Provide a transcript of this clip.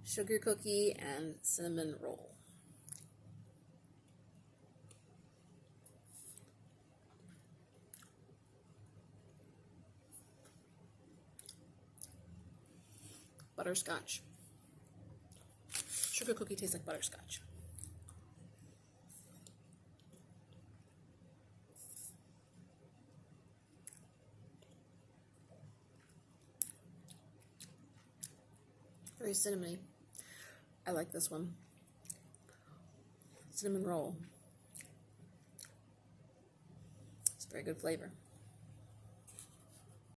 sugar cookie and cinnamon roll. Butterscotch. Sugar cookie tastes like butterscotch. Very cinnamony. I like this one. Cinnamon roll. It's a very good flavor.